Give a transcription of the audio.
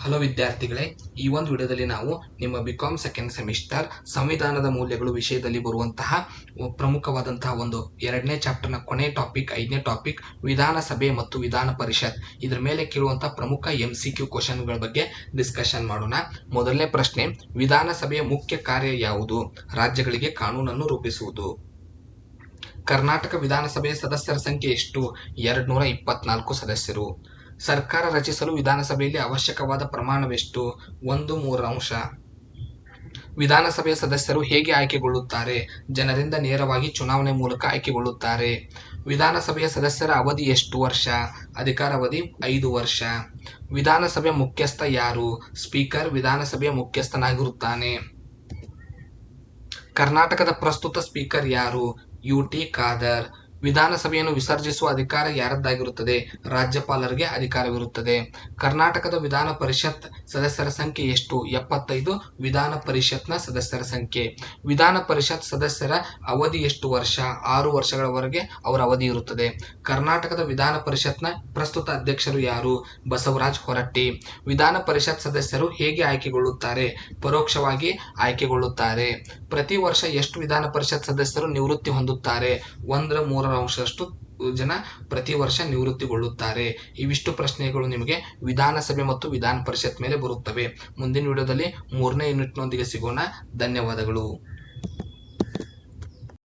Hello ವಿದ್ಯಾರ್ಥಿಗಳೇ, ಈ ಒಂದು ವಿಡಿಯೋದಲ್ಲಿ ನಾವು ನಿಮ್ಮ ಬಿಕಾಮ್ ಸೆಕೆಂಡ್ ಸೆಮಿಸ್ಟರ್ ಸಂವಿಧಾನದ ಮೌಲ್ಯಗಳು ವಿಷಯದಲ್ಲಿ ಬರುವಂತಹ ಪ್ರಮುಖವಾದಂತಹ ಒಂದು 2ನೇ ಚಾಪ್ಟರ್ನ ಕೊನೆ ಟಾಪಿಕ್ 5ನೇ ಟಾಪಿಕ್ ವಿಧಾನಸಭೆ ಮತ್ತು ವಿಧಾನ ಪರಿಷತ್ ಇದರ ಮೇಲೆ ಕೇಳುವಂತಹ ಪ್ರಮುಖ MCQ ಕ್ವಶನ್ಗಳ ಬಗ್ಗೆ ಡಿಸ್ಕಷನ್ ಮಾಡೋಣ. ಮೊದಲನೇ ಪ್ರಶ್ನೆ, ವಿಧಾನಸಭೆಯ ಮುಖ್ಯ ಕಾರ್ಯ ಯಾವುದು? ರಾಜ್ಯಗಳಿಗೆ ಕಾನೂನನ್ನು ರೂಪಿಸುವುದು. ಕರ್ನಾಟಕ ವಿಧಾನಸಭೆಯ ಸದಸ್ಯರ ಸಂಖ್ಯೆ ಎಷ್ಟು? 224 ಸದಸ್ಯರು. ಸರ್ಕಾರ ರಚಿಸಲು ವಿಧಾನಸಭೆಯಲ್ಲಿ ಅವಶ್ಯಕವಾದ ಪ್ರಮಾಣವೆಷ್ಟು? 1/3. ವಿಧಾನಸಭೆಯ ಸದಸ್ಯರು ಹೇಗೆ ಆಯ್ಕೆಗೊಳ್ಳುತ್ತಾರೆ? ಜನರಿಂದ ನೇರವಾಗಿ ಚುನಾವಣೆ ಮೂಲಕ ಆಯ್ಕೆಗೊಳ್ಳುತ್ತಾರೆ. ವಿಧಾನಸಭೆಯ ಸದಸ್ಯರ ಅವಧಿ ಎಷ್ಟು ವರ್ಷ? ಅಧಿಕಾರಾವಧಿ 5 ವರ್ಷ. ವಿಧಾನಸಭೆಯ ಮುಖ್ಯಸ್ಥ ಯಾರು? ಸ್ಪೀಕರ್ ವಿಧಾನಸಭೆಯ ಮುಖ್ಯಸ್ಥನಾಗಿರುತ್ತಾನೆ. ಕರ್ನಾಟಕದ ಪ್ರಸ್ತುತ ಸ್ಪೀಕರ್ ಯಾರು? UT ಖಾದರ್. ವಿಧಾನಸಭೆಯನ್ನು ವಿಸರ್ಜಿಸುವ ಅಧಿಕಾರ ಯಾರದ್ದಾಗಿರುತ್ತದೆ? ರಾಜ್ಯಪಾಲರಿಗೆ ಅಧಿಕಾರವಿರುತ್ತದೆ. ಕರ್ನಾಟಕದ ವಿಧಾನ ಪರಿಷತ್ ಸದಸ್ಯರ ಸಂಖ್ಯೆ ಎಷ್ಟು? 75 ವಿಧಾನ ಪರಿಷತ್ನ ಸದಸ್ಯರ ಸಂಖ್ಯೆ. ವಿಧಾನ ಪರಿಷತ್ ಸದಸ್ಯರ ಅವಧಿ ಎಷ್ಟು ವರ್ಷ? 6 ವರ್ಷಗಳವರೆಗೆ ಅವರ ಅವಧಿ ಇರುತ್ತದೆ. ಕರ್ನಾಟಕದ ವಿಧಾನ ಪರಿಷತ್ನ ಪ್ರಸ್ತುತ ಅಧ್ಯಕ್ಷರು ಯಾರು? ಬಸವರಾಜ್ ಹೊರಟ್ಟಿ. ವಿಧಾನ ಪರಿಷತ್ ಸದಸ್ಯರು ಹೇಗೆ ಆಯ್ಕೆಗೊಳ್ಳುತ್ತಾರೆ? ಪರೋಕ್ಷವಾಗಿ ಆಯ್ಕೆಗೊಳ್ಳುತ್ತಾರೆ. ಪ್ರತಿ ವರ್ಷ ಎಷ್ಟು ವಿಧಾನ ಪರಿಷತ್ ಸದಸ್ಯರು ನಿವೃತ್ತಿ ಹೊಂದುತ್ತಾರೆ? 1/3 ಜನ ಪ್ರತಿ ವರ್ಷ ನಿವೃತ್ತಿಗೊಳ್ಳುತ್ತಾರೆ. ಇವಿಷ್ಟು ಪ್ರಶ್ನೆಗಳು ನಿಮಗೆ ವಿಧಾನಸಭೆ ಮತ್ತು ವಿಧಾನ ಪರಿಷತ್ ಮೇಲೆ ಬರುತ್ತವೆ. ಮುಂದಿನ ವಿಡಿಯೋದಲ್ಲಿ 3ನೇ ಯೂನಿಟ್ನೊಂದಿಗೆ ಸಿಗೋಣ. ಧನ್ಯವಾದಗಳು.